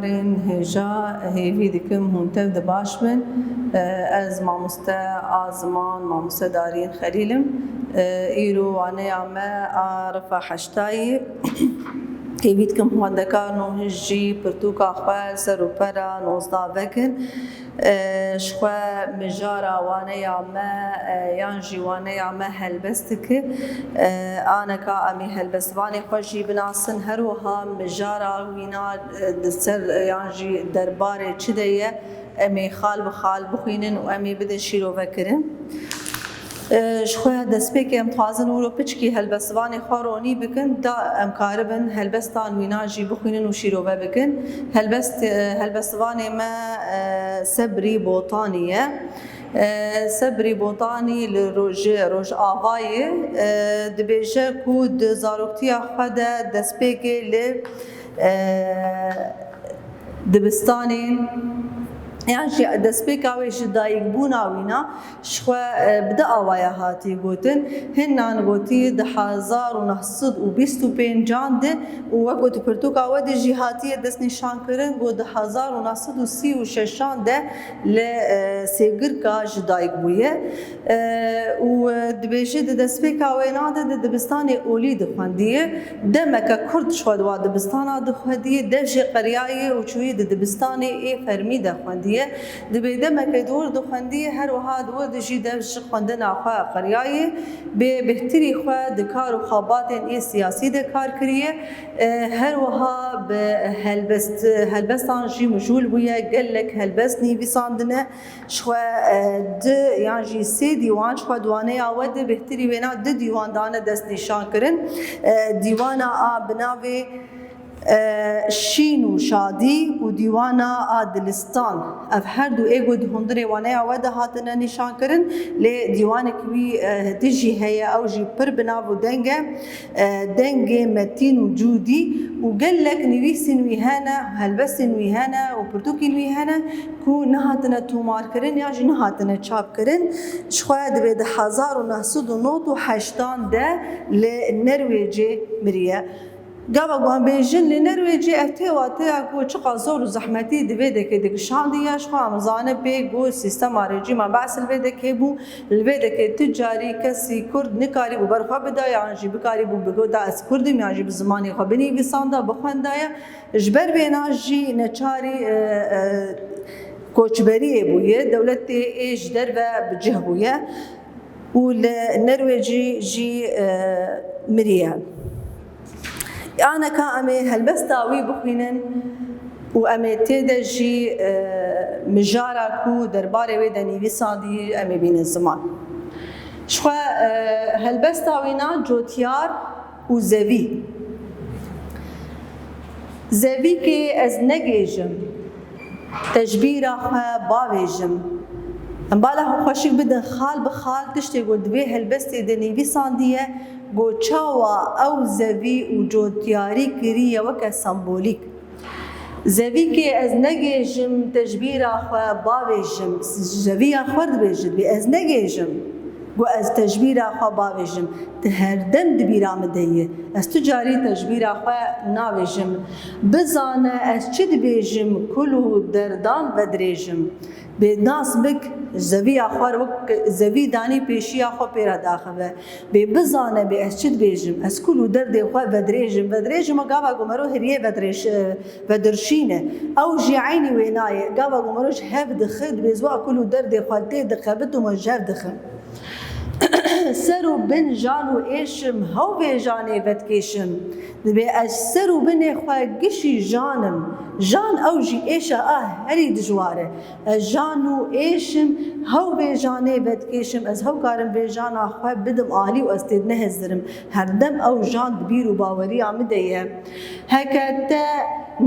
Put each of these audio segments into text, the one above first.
گوهرین هجا هیوی دکم هونتو دباش بن از ماموستا آزمان ماموستا دارین خلیلم ایرو وانه یامه عرفا حشتایی هیوی دکم هوندکار نو هجی پرتوکا خواه سر و پرا نوزدا بکن شخوا مجارا وانه یامه یان جیوانه یامه هلبست که آنکا امی هلبستوانی خوشی بناسن هر وها مجارا وینا سر یان جی درباره چی دیه امی خال بخال بخوینن و امی بده شیرو بکرن شخویا دست به که امتحازن ورو پچکی هلبستوانی خارونی بکن دا امکاربن هلبستان ویناجی بخوینن و شیروبه بکن هلبستوانی ما سبری بوطانیه سبری بوطانی لروج آوای دبیجه کود زاروکتی خود دست به که دبستانی يعني دسبيك اويش دايق بونا وينا شخوا بدا اوايا هاتي قوتن هنان قوتي دحازار ونحصد وبيستو بين جاند وقوتو برتوك اودي جهاتي دس نشان كرن قو دحازار ونحصد وسي وششان ده لسيقر كاج دايق بويه ودبيشي دسبيك اوينا ده دبستاني اولي دخوانديه دمك كرد شوا دوا دبستانا دخوانديه دجي قرياي وشوي دبستاني اي فرمي دخوانديه دبیده مکدور دخندی هر وها دو دجی دش خواندن آخوا قریایی به بهتری خوا دکار و خابات ای سیاسی دکار کریه هر وها به هلبستان جی مجول بویا گلک هلبست نیویساندنه شوا د یعنی جی سی دیوان شوا دوانه آود بهتری وینا د دیوان دانه دست نشان کرن دیوانا بناوی شین و شادی و دیوانا عادلستان اف هر دو ایگو دهندره وانه آوده هاتنه نشان کرن لی دیوانه کوی دجی هیا او جی پر بناو دنگ متین و جودی و گلک نویسین ویهانه هلبسین ویهانه و پرتوکین ویهانه کو نهاتنه تومار کرن یا جی نهاتنه چاپ کرن شخواه دوید 1908 ده لنرویجی مریه گاوا گوان بیشتر لنرویجی احتیاطی اگو چقدر زور و زحمتی دویده که دکشان دیاش خو آموزانه بیگو سیستم آریجی ما بحث الویده که بو الویده که تجاری کسی کرد نکاری بو برخوا بدای آنجی بکاری بو بگو دا از کردیم آنجی بزمانی خو بنی بیساندا بخوندایا جبر بیناجی نچاری کوچبری بویه دولت ایش در و بجه بویه و لنرویجی جی مریه أنا كأمي هلبستاوي بخينن وأمي تدجي مجارة كو دربارة ويدني بيصادي أمي بين الزمان شو هلبستاوينا جوتيار وزوي زوي كي أز نجيجم تجبيرة خا باويجم امبارح خوشك بدن خال بخال تشتي قد بيه هلبستي دني بيصادية گوچاوا او زوی و جوتیاری کریه وکه سمبولیک زوی که از نگیجم تجبیر آخوا باویجم زوی آخورد بیجد بی از نگیجم و از تجبیر آخوا باویجم هر دم دبیرام دیه از تجاری تجبیر آخوا ناویجم بزانه از چی دبیجم کلو دردان و دریجم به ناس بک زوی آخر وقت زوی دانی پیشی آخر پیرا داخله به بزانه به اسچید بیجم از کلو درد خو ودریجم گاوا گمرو هریه ودرشینه او جعینی وینای گاوا گمروش هف دخد بزوا کلو درد خو دخبت و مجر دخ سرو بن جانو ایشم هو به جانی ودکیشم به از سرو بن خو گشی جانم جان او جی ایشا هری دجواره جانو ایشم هو به جانه بدکشم از هو کارم به جان آخوا بدم عالی و استید نهزرم هر دم او جان بیر و باوری آمده هکتا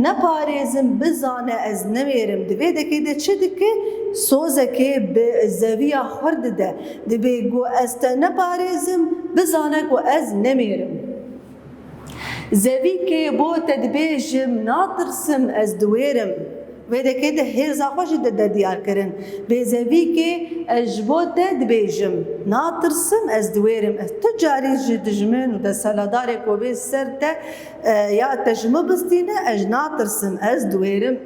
نپارێزم بزانە ئەس نەوێرم دەبێ دەکەیدە چ دکە سۆزەکێ بە زەویە خورددە دەبێ گۆ ئەستە نەپارێزم بزانە گۆ ئەس نەمێرم زەوی کێ بۆ تە دەبێژم ناترسم ئەس دوێرم ویدکی ده هرزا خوش ده دیار کرن بیزوی که اجبوت ده بیجم ناترسم از دویرم از تجاری جدجمن و ده سالادار کو به سر ده یا تجمع بستینه اج ناترسم از دویرم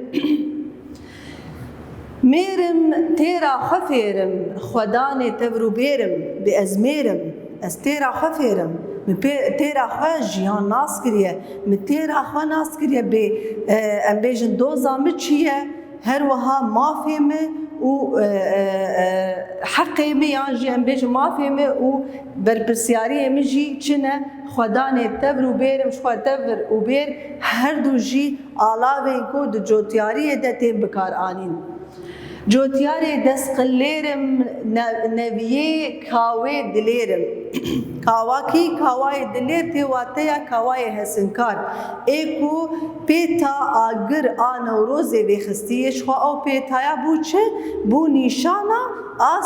میرم تیرا خفیرم خدانه تورو بیرم به ازمیرم از تیرا خفیرم من تیرا خواه جیان ناس کریه من تیرا خواه ناس کریه به ام بیجن دوزا چیه هر وها مافهمه و حقی می یانجی ام بیجن مافهمه و برپرسیاری میجی چنه خدانه تبر و بیرم شخوا تبر و بیر هر دو جی آلاوه کو دو جوتیاری ده تیم بکار آنین جوتیاری دست قلیرم نویه کاوه دلیرم کاواکی کاوای دلیر تیواتیا کاوای حسنکار ایکو پیتا آگر آنوروزی ویخستیش خوا او پیتایا بوچه بو نیشانا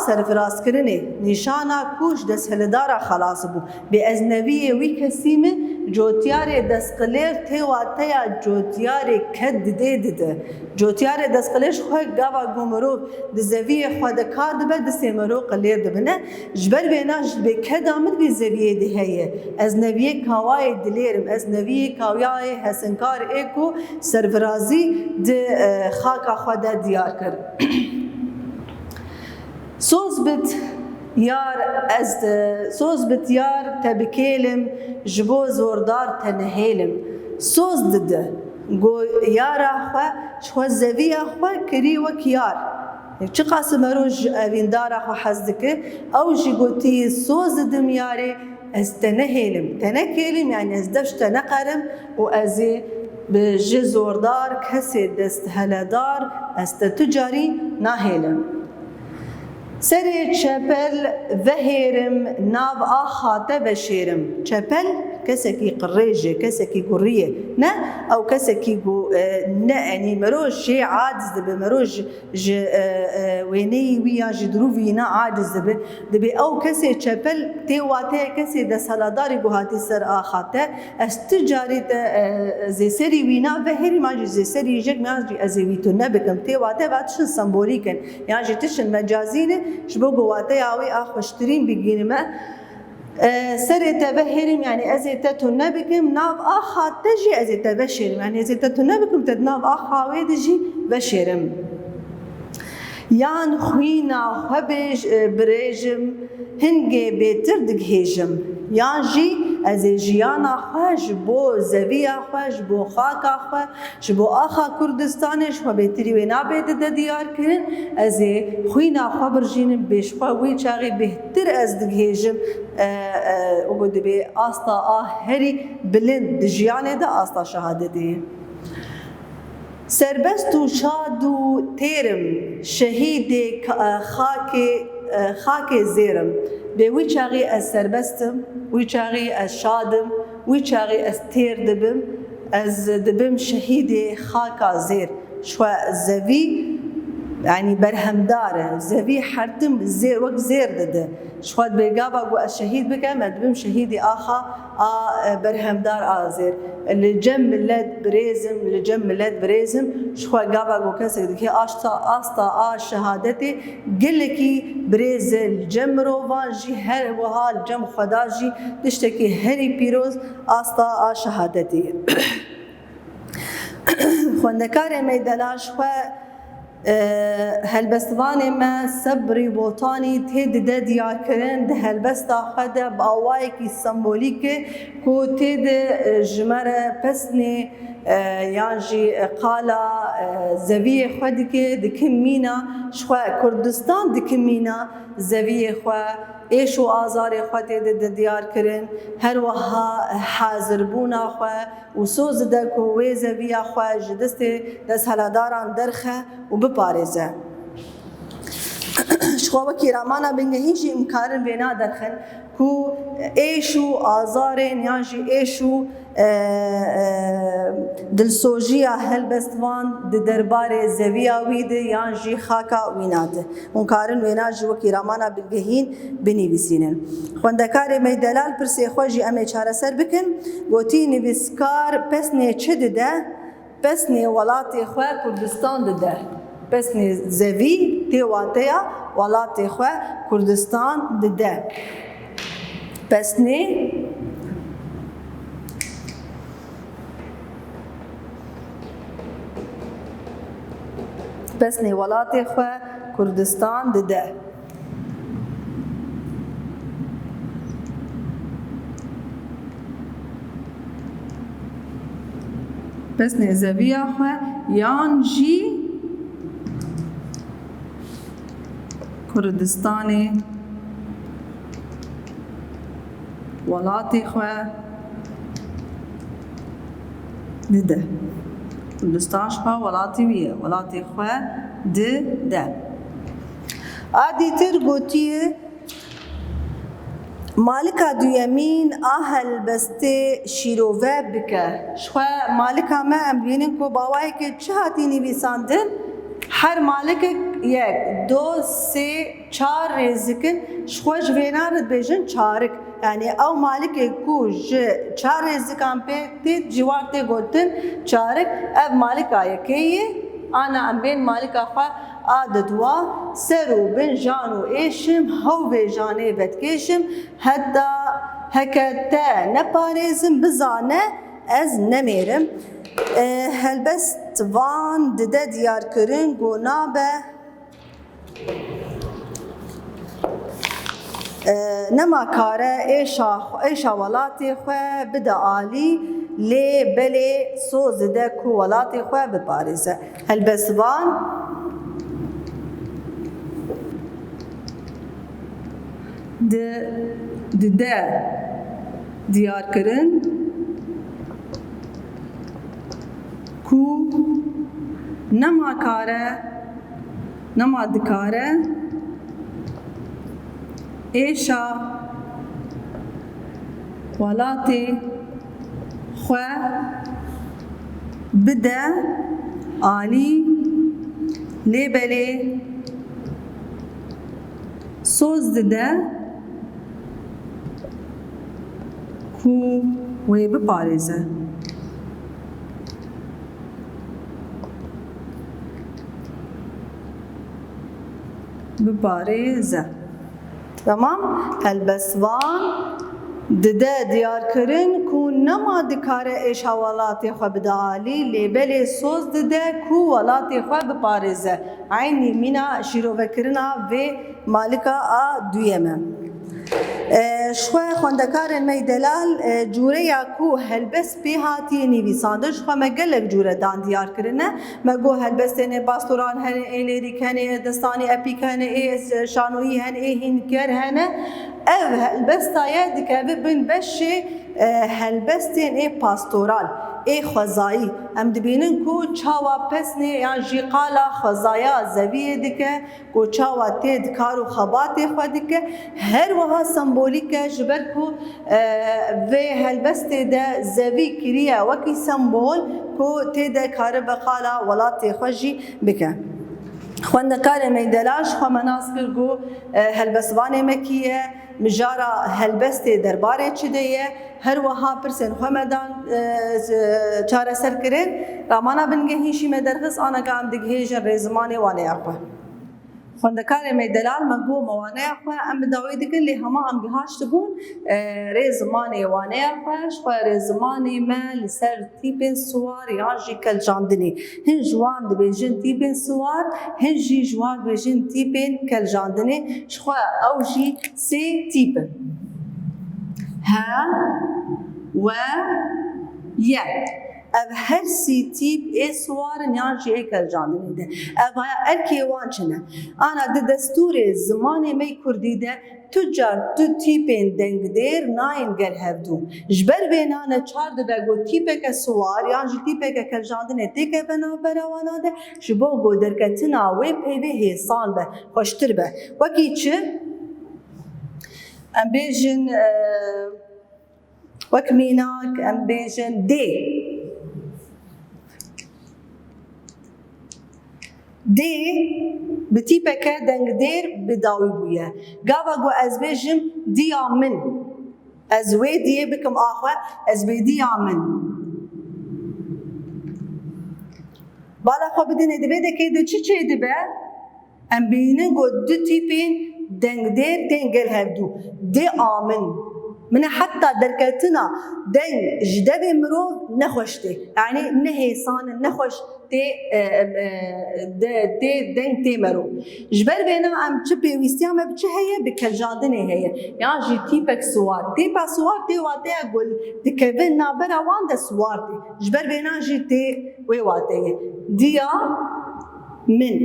سرفراز کرنه نیشانا کوش دست هلدارا خلاص بو بی از نویه وی کسیمه جوتیار دست قلیر تیواتیا جوتیار کد ده جوتیار دست قلیرش خواه گاوا گومرو دزویه خوا دکار دبه دستی مرو قلیر دبنه جبر بینا جبه کد آمد بی زویه ده هیه از نویه کاوای دلیرم از نویه کاوای حسنکار ایکو سرفرازی ده خاکا خوا ده دیار کرد سوز بت یار از سوز بت یار تبکیلم جبو زوردار تنهیلم سوز دده گو یارا خوا شو زویه خوا کری وک یار چه قاسم روج اویندارا خو حزدکه او جی گوتی سوز دم یاری از تنهیلم یعنی از دشت نقرم و از بجی زوردار کسی دست هلدار است تجاری نهیلم سری چپل وهرم ناو آخاته بشیرم چپل کسی کی قریجه کسی کی گریه نه او کسی کی گو نه یعنی مروج شی عاجز دبه مروج ج وینی ویا جدروی نه عاجز دبه او کسی چپل تیواته کسی د سالاداری گوهاتی سر آخاته استجاری زی سری وینا وهری ما زی سری جک ماجی ازویتو نبکم تیواته بعدش سمبولیکن یعنی تشن مجازینه شبو گواته آوی آخوشترین بگیرمه سرت بهرم يعني أزيت تنبكم ناف آخا تجي أزيت بشرم يعني أزيت تنبكم تدناف آخا ويدجي بشرم یان خوینا خبش بريجم هنگي بيتر دگهيجم یان جي از جيانا خوش بو زويا خوش بو خاكا خوش بو آخا كردستانش و بيتري وينا بيت ديار كرن از خوينا خبر جينم بيش خوا وي چاغي بهتر از دگهيجم وقد بي آستا هري بلند دجيانه دا آستا شهادته سربست و شاد و تیرم شهید خاک زیرم به وی چاقی از سربستم وی چاقی از شادم وی چاقی از تیر دبم از دبم شهید خاک زیر شو زوی يعني برهمداره زوي حردم زير وقت زير ده شواد بيجابا جو الشهيد بكم أدبم شهيدي آخا برهمدار آزير اللي جم ملاد بريزم شواد جابا جو كسر دكي أستا شهادتي قلكي بريز الجم روفان جي هر وها الجم خداجي تشتكي هري بيروز أستا شهادتي خوندكاري ميدلاش هلبستواني ما صبري بوطاني تيد داديا كرن ده هلبستا خده باوايكي سمبوليكي كو تيد جمرة پسني يانجي قالا زوية خدكي دكمينا شخوا كردستان دكمينا زوية خوا ایش و آزار خواهد دیار کرن هر وها حاضر بونا خواه و سوز دک و ویزه ویا خواه جدست دست هلاداران درخه و بپارزه شخواه وکی رامانا بنگه هیچی امکارن بینا درخن کو ایش و آزار یانجی ایش و دلسوجیا هلبستوان د دربار زویا وید یانجی خاکا ویناده مونکارن ویناج وکی رامانا بگهین بنویسینن خوندکار میدلال پرسی خوجی امی چاره سر بکن گوتی نویسکار پس نه چه ده پسنی ولاتی خواه کردستان دده پسنی زوی تیواتیا ولاتی خواه کردستان دده پسنی ولاتی خواه کردستان دده پسنی زویا خواه یان جی کردستانی ولاتی خواه دده کردستان خواه ولاتی ویه ولاتی خواه دده آدی تر گوتیه مالکا دویمین آهل بسته شیروه بکه شخواه مالکا ما امبینین کو باوایی که چه هاتی نویساندن هر مالک یک دو سه چار ریزکن شخواه جوینارد بیجن چارک یعنی او مالک کو چار ریزکان پی تید جوار تی گوتن چارک اب مالکا یکیه آنا امبین مالکا خواه آددوا سرو بن جانو ایشم هو به جانه بدکشم حتی هکتا نپارزم بزانه از نمیرم هلبست وان دده دیار کرن گونا به نما کاره ایشا ولاتی خواه بده آلی لی بلی سوز ده کو ولاتی خواه بپارزه هلبست وان ده دیار کرن کو نما کاره نما دکاره ایشا ولاتی خواه بده آلی لیبلی سوز ده کو وی بپارزه تمام هلبسوان دده دیار کرن کو نما دکاره ایشا ولاتی خواه بدالی لیبلی سوز دده کو ولاتی خواه بپارزه عینی مینا شیروه کرنا و مالکا دویمه شخواه خوندکار می دلال جوره یا کو هلبس پی هاتی نویسانده شخواه مگلک جوره دان دیار کرنه مگو هلبس تینه باستوران هنه ای لیریک هنه دستانی اپیک هنه ای شانوی هنه ای هنکر هنه او هلبس تایه دکه ببین بشه هلبس تینه پاستورال ای خوزایی ام دبینن کو چاوا پسنه یا جیقالا خوزایا زویه دکه کو چاوا تید کارو خباتی خوا دکه هر وها سمبولیکه جبر کو و هلبست ده زوی کریه وکی سمبول کو تید کار بخالا ولاتی خوشی بکه خوندکار میدلاش خو مناسکر گو هلبسوان مکیه مجارا هلبست درباره چیده هر وها پرسن خمدان چاره سر کرن رامانا بنگه هیشی مدرخص آنا که ام دیگه هیجن ریزمانی وانه اخوه خوندکار میدلال مگو موانه اخوه ام بداوی دیگه لی همه ام گهاش تبون ریزمانی وانه اخوهش خواه ریزمانی ما لسر تیپین سوار یانجی کل جاندنی هن جوان دبیجن تیپین سوار هن جی جوان دبیجن تیپین کل جاندنی شخواه او جی سی تیپن ها و ی اف هر سی تیپ ای سوار نیانجی ای کل جاندنی ده اف هیا ارکی وانچنه آنا ده دستور زمانی می کردی ده تجار تو تیپین دنگ دیر ناین گل هفدو جبر بینانه چار ده بگو تیپه که سوار یانجی تیپه که کل جاندنی تیکه بنا براوانا ده جبو گو درکتنا وی پیوه حسان به خوشتر به وکی چه؟ ام بیجن وک میناک ام بیجن دی دی بتیپه که دنگ دیر بداوی بویه گاوا گو از بیجم دیا من از وی دیه بکم آخوه از بی دیا من بالا خو بدين دبه دكي د چی دبه ام بینن گو دو تیپین دنگ دیر دنگل هفدو دی آمن من حتى دركتنا دنگ جدب مرو نخوشته يعني نهيسان نخوش تي دنگ تي مرو جبر بينا ام چپي ويستيام بچه هي بكلجاندنه هي يعني جي تيبك سوار تيبا سوار تي واتي اقول دكبن نابرا وان ده سوار تي جبر بينا جي تي وي واتي ديا من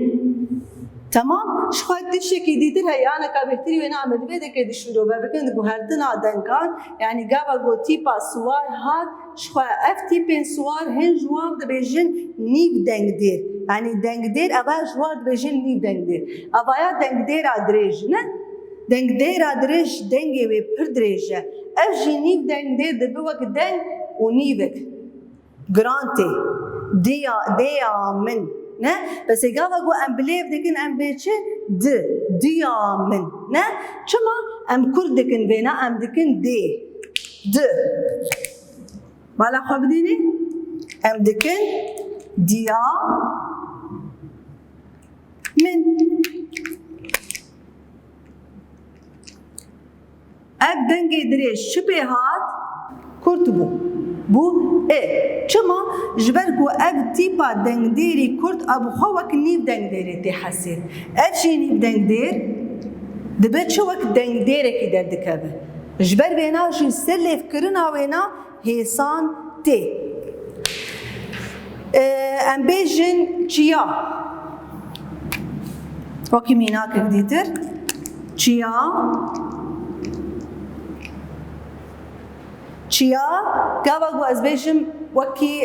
تمام شخوات تشكي ديتر هي انا كبهتري وانا عم بدي كده شروع بكن غهرتنا دنكان يعني جابا جو تيبا سوار هاد شخوا اف تيبين سوار هن جوار ده بيجن نيف دنگ دير يعني دنگ دير ابا جوار ده بيجن نيف دنگ دير ابايا دنگ دير ادريج نه دنگ دير ادريج دنگ وي پر دريجه اف جي نيف دنگ دير ده بوك دنگ ونيفك جرانتي ديا من نه بس اجابه جو ام بليف دكن ام بيچه ديامن نه چما ام كردكن بينا ام دكن دي بالا خو بديني ام دكن ديا من اب دنگي دريش شبهات كرتبو بو چما جبرگو اب تیپا دنگ دیری کرد ابو خوک نیو دنگ دیری تی حسید اب چی نیو دنگ دیر دبت شوک دنگ دیره کی در دکبه جبر بینا جی سلیف کرنا وینا هیسان تی ام بیجن چیا وکی مینا که دیتر چیا كابا از بیشم وکی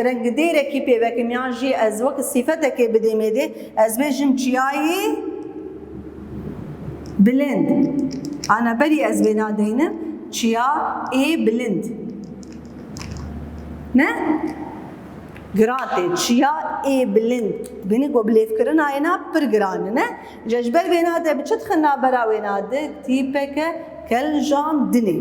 رنگ دیره کی پیوه که میانجی از وقت صفته که بدیمیده از بیشم چیایی بلند انا بری از بینا دینم چیا ای بلند نه گرانته چیا ای بلند بینی گو بلیف کرن آینا پر گرانه نه ججبر بینا ده بچت خنا براوینا ده تیپه که کل جان دنی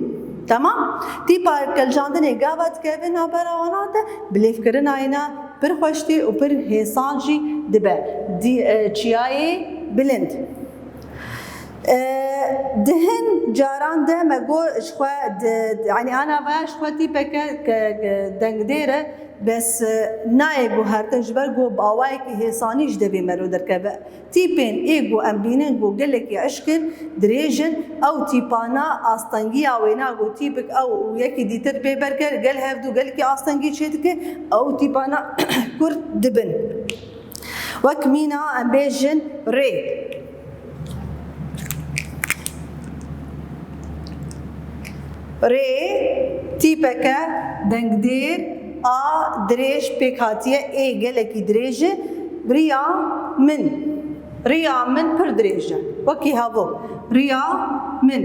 تمام تیپا کل جان دنی گاوت که بنا براوانا ده بلیف کرن آینا پر خوشتی و پر حسان جی دبه چیای بلند دهن جاران ده مگو شخوا يعني انا باش خوتي بك دنگ ديره بس نايغو هرتن جبر جو باواي كي هيساني جدبي مرو دركبه تيبين ايغو امبينن جو قالك يا اشكل دريجن او تيبانا استنجي اوينا جو تيبك او يكي ديتر بيبرجر قال هفدو قالك استنجي شيتك او تيبانا كرت دبن وكمينا امبيجن ري ری تیپک دنگ دیر آ دریش پیکاتیه ای گلکی دریجه ریا من پر دریجه وکی هاو ریا من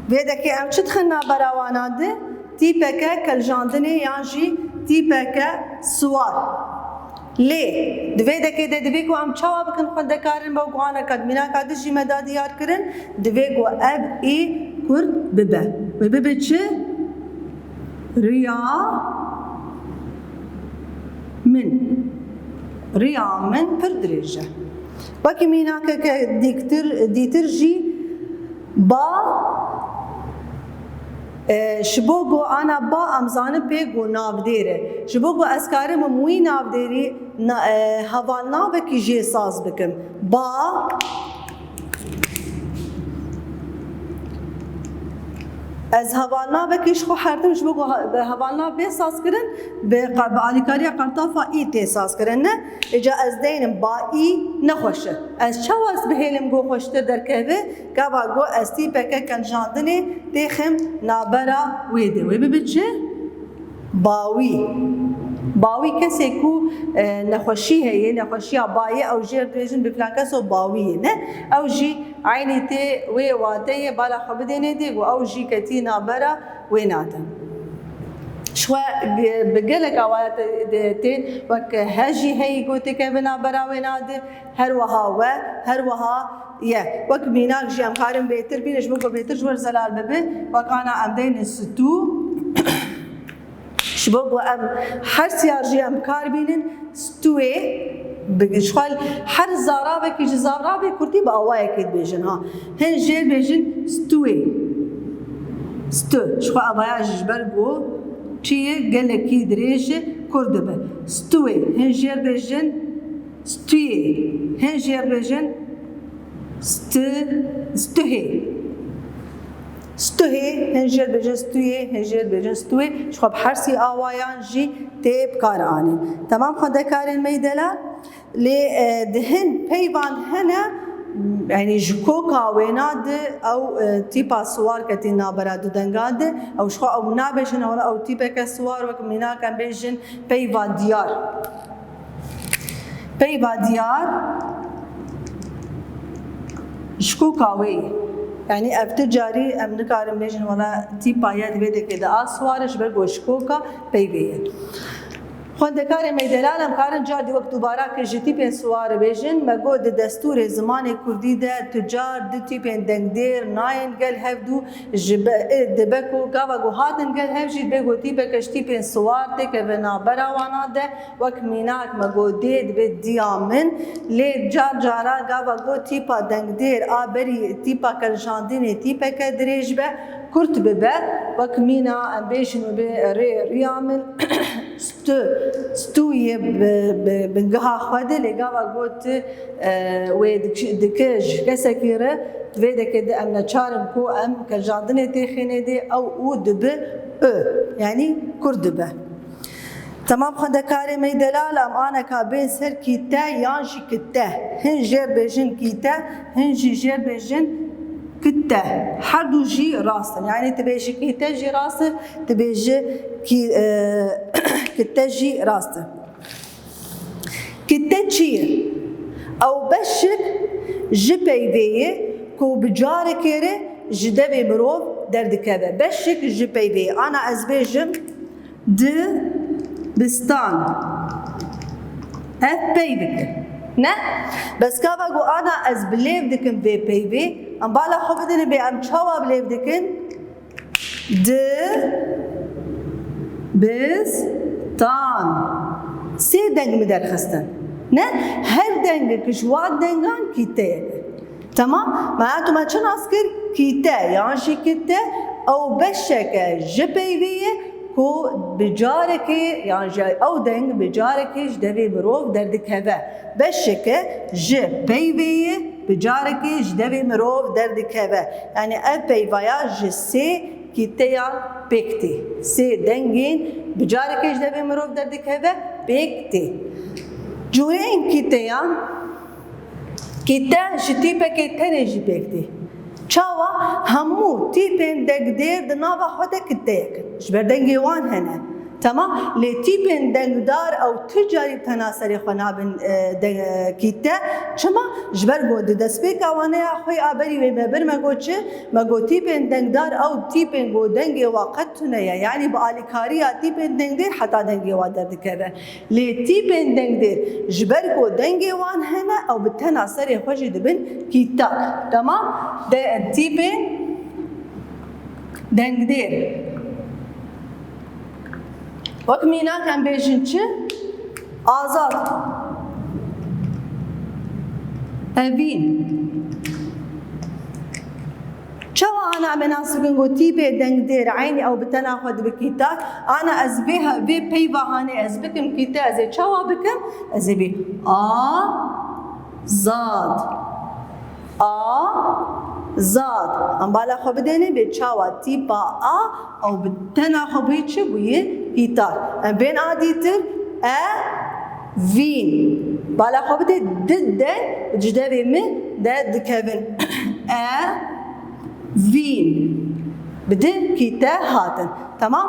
ویده که ام چت خنا براوانا ده تیپک کل جاندنه یانجی تیپک سوار لی دوی دکی دوی کو ام چاوا بکن خود کارن با گوانا کد مینا کدش مداد یار کرن دوی کو اب ای کرد ببه و ببه چه ریا من پر درجه وکی مینا که دیتر جی با شبوگو انا با امزانه پیگو نافدیره شبوگو اسکارم موی نافدیری هوال ناوکی جی ساز بکم با از هوال ناوکیش خو حرتم شبوگو هوال ناو بی ساز کرن به آلیکاریا قرطافا ای تی ساز کرن نه اجا از دینم با ای نخوشه از چواز بهیلم گو خوشتر در کهوه گوا گو از تی پکه کن جاندنه تیخم نابرا ویده وی ببچه باوی کسی کو نخوشی هیه نخوشی آبایه او جیر دیجن بفلان کسو باویه نه او جی عینی تی وی واته بالا خبدینه دی و او جی کتی نابرا وی نادن شو بقولك اوقات تين وك هجي هي قلت كبنا براويناد هر وها يا وك ميناك جي امخارم بيتر بينش بكو بيتر جور زلال ببه وكانا امدين الستو شباب ام حرس يارجي ام كاربينن ستوي بشخال حر زارابه كي زارابه كرتي باواي كيد بيجن ها هن جيل بيجن ستوي ستو شخو ابايا جبرغو چی گلکی دريج كردبه ستوي هن جيل بيجن ستوي هن جيل بيجن ستوهي ستوهي هنجر بجن ستوهي هنجر بجن ستوهي شخوب حرسي آوائيان جي تيب كاراني تمام خده كارين ميدلا لي دهن بيبان هنا يعني جكوكا ويناد او تيبا سوار كتينا برادو دنگاد او شخو او نابجن او تيبا كسوار وكمينا كان بيجن بيبا ديار بيبا ديار شكوكاوي يعني افتجاري امنكارم بيجن ولا تيبايات بيدك كده اسوارش برغو شكوكا بيبيه خوندکار میدلالم کارن جادی وقت دوباره که جتی پن سوار بیشن مگود دستور زمان کردی ده تجار دتی پن دنگدیر ناین گل هفدو جب دبکو کاوا گوهاتن گل هفجی بگوتی بکشتی پن سوار ته که بنابرا وانا ده وقت میناک مگودی دب دیامن لی جار جارا کاوا گوتی پا دنگدیر آبری تیپا کنشاندین تیپا کدریج به کرد به وقت مینا بیشن و به ریامن ستوي بنجها خده لقاوا قوت ودكج كسكيرة تفيد كده أمنا تشارم كو أم كجاندنة تخينة دي أو دب يعني كردبة تمام خده كاري ميدلال أم أنا كابين سر كيتا يانجي كتا هن جير بيجن كيتا هن جير بيجن كتا حدو جي راسن يعني تبيجي كيتا جي راسن تبيجي كي كتا جي راسن كتا جي او بشك جبي بيه كو بجاري كيري جدبي مروف درد كذا بشك جبي بيه انا ازبيجم د بستان اف بيبك نه بس كافا جو انا از بليف دكن في بيبي ام بالا خبدني بي ام تشوا بليف دكن د بستان سي دنگ مدر خستن نه هر دنگ كشوات دنگان كيتا تمام معناته ما تشن اسكر كيتا يعني شي كيتا او بشكه جبيبيه کو بجارك يعني جاي او دنگ بجارك جدبي مروف دردك هذا بشكه ج بيبي بجارك جدبي مروف دردك هذا يعني ابي فياج سي كيتيا بيكتي سي دنگين بجارك جدبي مروف دردك هذا بيكتي جورين كيتيا كيتا جتي بكيتني جي بيكتي چاوا همو تيبين دقدير دنابا خودك الديك جبر دنگي وان هنا تمام لي تيبين دنگدار او تجاري بتناسري خنابن كيتا چما جبر گود دسبيكا وانا اخوي ابري وي مبر مگوچ مگو تيبين دنگدار او تيبين گو دنگي وقتنا يعني باليكاريا تيبين دنگدير حتى دنگي وادر دكذا لي تيبين دنگدير جبر گو دنگي وان هنا او بتناسري خوجي دبن كيتا تمام ده تيبين دنگدير وقت مینا کم بیشین چه آزاد اوین چوا انا مناسبن گویی به دنگدیر عینی او بتناخد بکیتار انا از به پی وهانه از بکم کیتا از چوا بکم از بی آزاد زاد ام بالا خو بدنه به چاوا تیپا او بتنا خو بیچ بوی ایتار ام بین ادیتر وین بالا خو بده دد جدوی می دد کevin وین بده کیتا هاتن تمام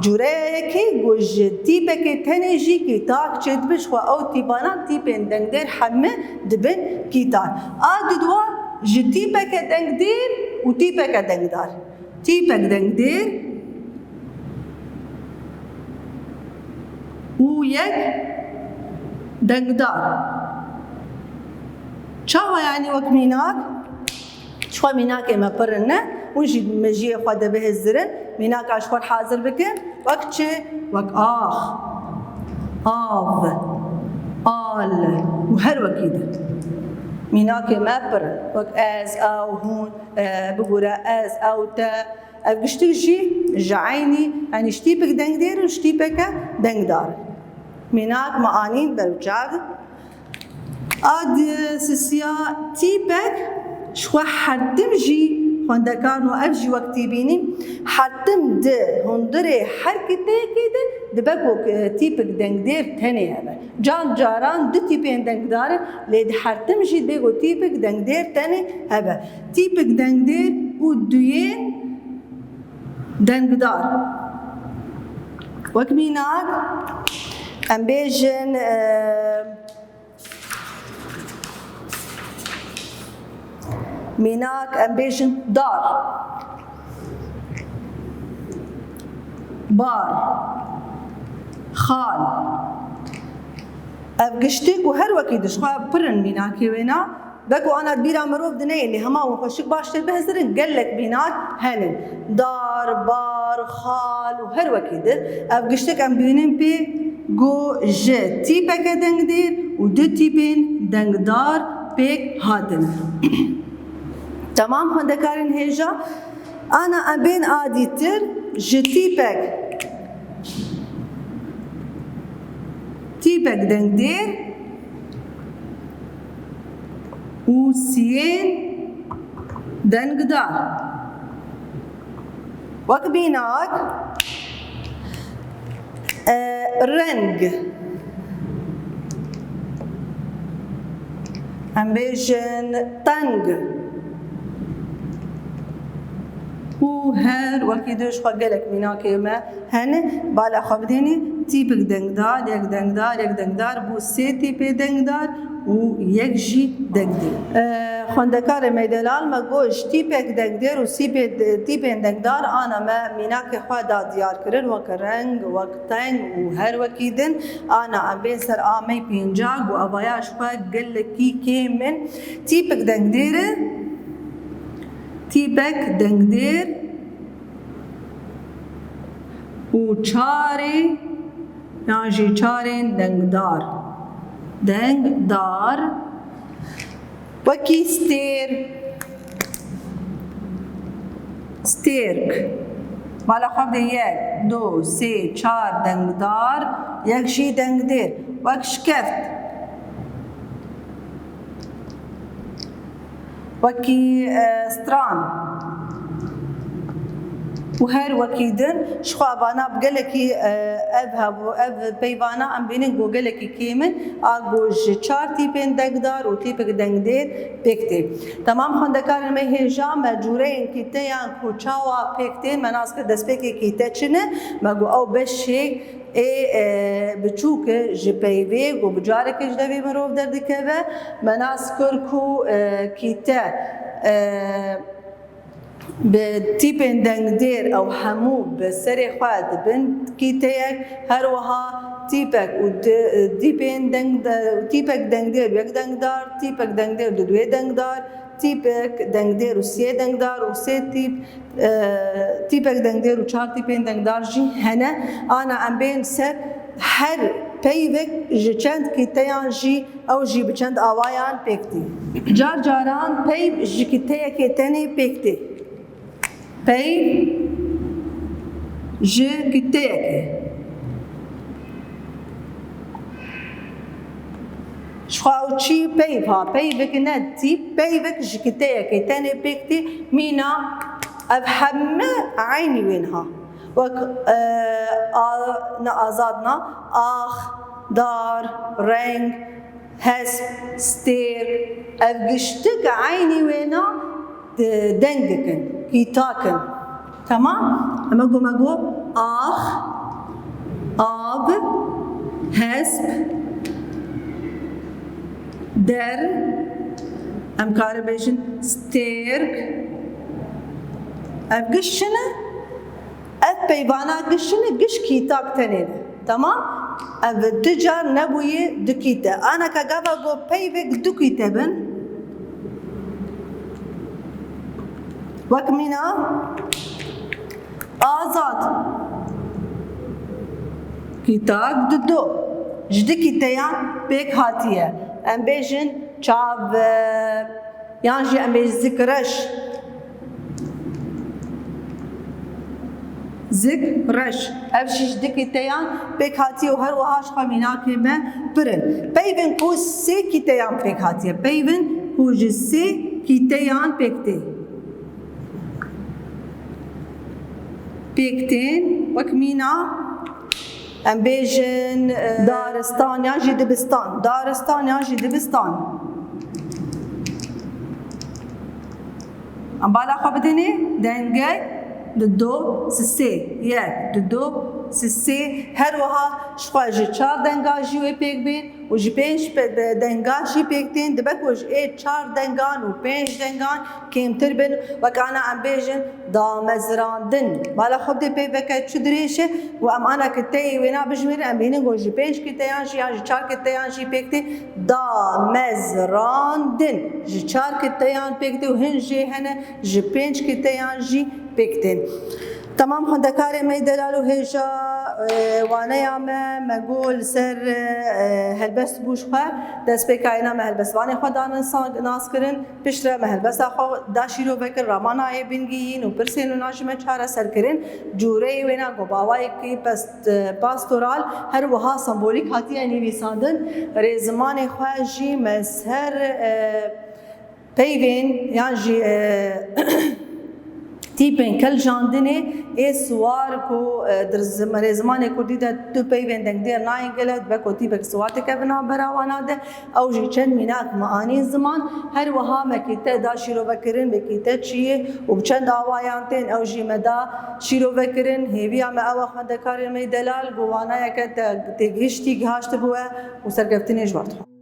جوره کی گوج تیپه کی تنجی کی تاک چت بش خو او تیپانا تیپن دنگدر حمه دبن کیتار اددوا جتيبه كدنگدير وتيبه كدنگدار تيبه دنگدير ويك دنگدار شو يعني وقت ميناك شو ميناك اما برنا ونجي مجيه خد به الزرن ميناك اشخر حاضر بكن وقت چه؟ وقت آخ آو آل و هر وكيده ميناك ما بر وقت از او هون بقوله از او تا افقشتك جي جعيني يعني شتيبك دنگ دير وشتيبك دنگ دار ميناك معانين بروجاغ اد سسيا تيبك شو حدم جي خواندکان و افجی وقتی بینیم حتم ده هندره حرکته کده دبکو تیپک دنگ دیر تنه هبه جان جاران ده تیپین دنگ داره لید حتم جی بگو تیپک دنگ دیر تنه هبه تیپک دنگ دیر و دوین دنگ دار وک میناک ام بیجن ميناك امبيشن دار بار خال افقشتك وهر وكيدش خا برن ميناكي وينا بكو انا بيرا مروف دني اللي هما وخشك باشتر بهزرن قال لك بينات هنن دار بار خال وهر وكيد افقشتك ام بينين بي جو ج تيبك دنگ دير ودو تيبين دنگ دار بيك هاتن تمام هندكارين هيجا أنا أبين آديتر تيبك دنگ دير و سين دنگ دار وك بيناك رنگ أمبيجن طنگ و هر وکی دوش خواهد گلک میناکه ما هنه بالا خواب دینی تیپک دنگ دار یک دنگ دار یک دنگ دار بو سه تیپه دنگ دار و یک جی دنگ دار خوندکار میدلال ما گوش تیپک دنگ دار و تیپه دنگ دار آنا ما میناکه خواهد دیار کرن وک رنگ وک تنگ و هر وکی دن آنا ام بین سر آمی پینجاگ و اوایاش خواهد گلکی که من تیپک دنگ داره تیبک دنگ دیر و چاری یعنی چارین دنگ دار وکی ستیرک مالا خواب ده یک دو سه چار دنگ دار یک شی دنگ دیر وک شکفت وكي ستران وهر وكيدن شخو ابانا بقلكي اذهب واذ بيبانا ام بينن قلكي كيمن اغوج چار تيبن دغدار و تيبك دنگدير بكتي تمام خندكار ما هيجا مجورين كيتيان كوچاوا بكتي مناسك دسبكي كيتچنه مگو او بشي بچوك جبيبي و بجارك جدبي مروف دردكبه مناسكركو كيتا بتيبن دنگدير او حمو بسري خواد بنت كيتيك هروها تيبك و تيبن تيبك دنگدير يك دنگدار تيبك دنگدير دوي دنگدار تيبك دنگدير و سي دنگدار و سي تيبك دنگدير و چار تيبن دنگدار جي هنا انا ام بين سر هر پیوک جچند کیتیان جی او جی بچند آوایان پکتی جار جاران پیو جی کیتیا کیتنی پکتی پیو جی کیتیا کی شخاو چی پیو ها پیوک ندی پیوک جی کیتیا کیتنی پکتی مینا افهم عینی وینها وك آزادنا آخ دار رنگ هسب ستير افقشتك عيني وينا دنگكن كيتاكن تمام اما قو آخ آب هسب در ام كاربيشن ستيرك افقشنا پیوانا گشنه گش کیتاک تنینه تمام او تجار نبوی دکیته انا که گفا گو پیوک دکیته بن وک مینا آزاد كتاب دو جدي كتيان بيك هاتيه ام بيجن شاب يانجي ام بيج ذكرش ذكرش افشي جدي كتيان بيك هاتيه وهر وهاش خميناك ما برن بيبن كو سي كتيان بيك هاتيه بيبن كو جسي كتيان بيكتي بيكتين وكمينا ام بيجن دارستان يانجي دبستان دارستان يانجي دبستان ام بالا خبدني دنگي ددو سسي ياك ددو سسي هر وها شخواجي چار دنگاجي وي بيك بين وجي بينش دنگاجي بيكتين دبك وج اي چار دنگان و بينش دنگان كيمتر بن وكانا ام بيجن دا مزراندن بالا خبدي بي بكا چدريشه و ام انا كتي وينا بجمير ام بينن وجي بينش كتيانجي يانجي چار كتيانجي بيكتي دا مزراندن جي چار كتيان بيكتي وهنجي هنا جي بينش كتيانجي بيكتين تمام خندكاري ما يدلالو هيجا وانا ياما مقول سر هلبس بوشخه دست بكاينا ما هلبس واني خدا ناس كرن بشرا ما هلبس اخو داشيرو بكر رامان اي بنگيين و برسين و ناجمه چاره سر كرن جوري وينا گوباواي کی پاستورال هر وها سمبوليك هاتي نويساندن رزمان خواجي مسهر بيبين يانجي تيبين كل جاندني اي سوار كو در زمان كردي دا تو بيبين دنگدير ناين قلت بكو تيبك سواتك بنا براوانا ده او جي چند ميناك معاني زمان هر وها مكيته دا شيرو بكرن بكيته چيه وبچند آوايانتين او جي مدا شيرو بكرن هيويا ما او خندكاري مي دلال گوانا يكت تگهشتي گهاشت بوه وسرگفتني جوارتخو